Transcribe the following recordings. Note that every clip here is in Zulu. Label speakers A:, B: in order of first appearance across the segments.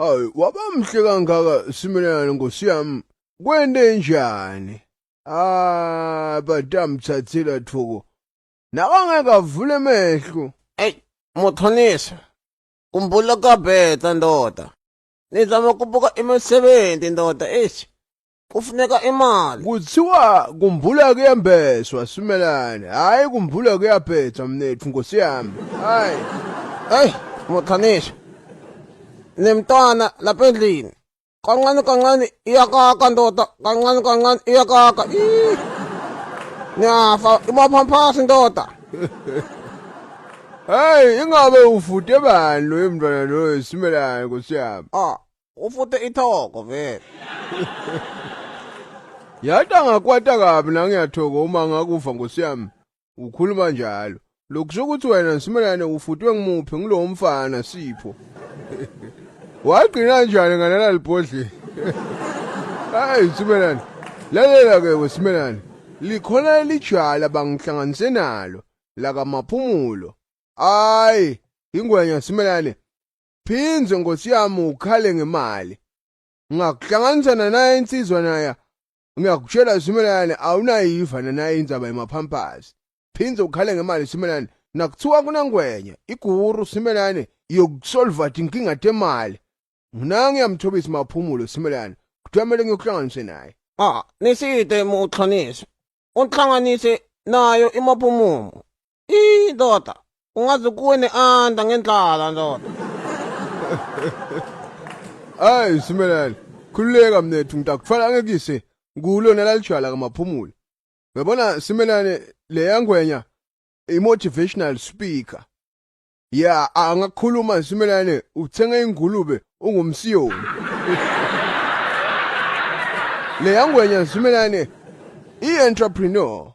A: Hayi, wabamhle kangaka Simelane Nkosi yami. Kwende njani? Badamthathela Thoko. Nakangeke avule emehlo.
B: Hey, Mhlonishwa. Kumbula kabhetha ndoda. Nizama kubuka imisebenzi ndoda kufuneka imali.
A: Kuthiwa kumbula kuyembeswa Simelane. Hayi kumbula kuyaphetha mnethu Nkosi yami. Hayi.
B: Hey, Mhlonishwa. Nemntwana lapha endlini. Kancane iyakaka ndoda, kancane iyakaka. Nyafa imaphampasi ndoda.
A: Hayi ingabe ufute bani lo emntwana lo Simelane Nkosi yami.
B: Ufute ithoko vele.
A: Yata ngakwata kabi na ngiyathoka uma ngakufa Nkosi yami. Ukhuluma njalo. Lokusho ukuthi wena Simelane ufutwe ngimuphi ngilo mfana Sipho. Wagcina kanjani ngalala libhodle? Hayi Simelane. Lalela ke weSimelane. Likhona lijala bangihlanganise nalo la kaMaphumulo. Hayi, ingwenya Simelane. Phinze Nkosi yami ukhale ngemali. Ngakuhlanganisana naye insizwa naye. Ngiyakutshela Simelane awunayiva naye indzaba emaphampasi. Phinze ukhale ngemali Simelane. Nakuthiwa kunangwenya iguru Simelane yokusolva inkinga temali. Mina ngiyamthobisa Maphumulo Simelane. Kuthamele ngiyokuhlanganise naye.
B: Niside Mhlonishwa. Unhlanganise nayo imaphumumo. Ndoda, ungaze kuwe neanda ngendlala ndoda.
A: Hayi Simelane, khululeka mnethu ngitakutfala ngekise kulo nalalijala kaMaphumulo. Uyabona Simelane le yangwenya i-motivational speaker. Ya angakhuluma Simelane uthenga ingulube ungumsiyoni. Le yangwenya Simelane i-entrepreneur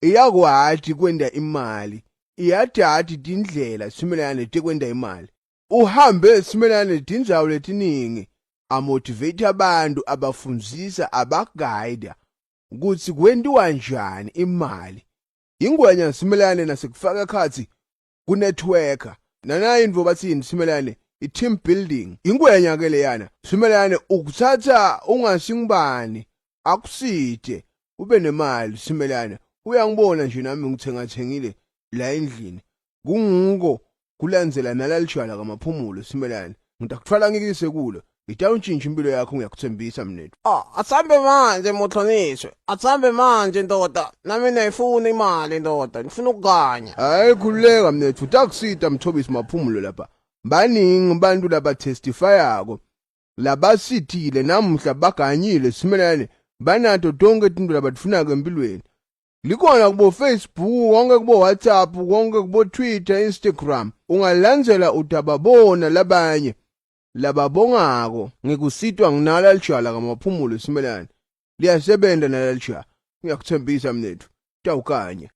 A: iyakwazi kwenda imali. Iyadadi tindlela Simelane tekwenda imali. Uhambe Simelane tindzawo letiningi amotivate abantu abafundzisa abaguide ukuthi kwendiwa njani imali. Ingwenya Simelane nasekufaka khathi kunetworker nanayi indvo bathini Simelane i-team building. Ingwenya ke leyana Simelane ukuthatha ungasingibani akuside ube nemali Simelane. Uyangibona nje nami ngithengathengile la endlini. Kunguko kulandzela nalalijala kaMaphumulo Simelane. Ngitakutfala ngikise kulo. Itawuntshintshwa impilo yakho ngiyakuthembisa mnethu.
B: Asambe manje Mhlonishwa. Asambe manje ndoda. Nami nayifuna imali ndoda. Ngifuna ukuganya.
A: Hayi khululeka mnethu. Utakusida mthobisi Maphumulo lapha. Baningi abantu laba testifyako. Labasithile namuhla baganyile Simelane. Banato tonke izinto labazifunaka empilweni. Likhona kubo Facebook, konke kubo WhatsApp, konke kubo Twitter, Instagram. Ungalandzela utababona labanye. Lababongako ngikusitwa nginala lijala kaMaphumulo Simelane. Liyasebenta nalalijala. Ngiyakuthembisa mnethu. Tawukanye.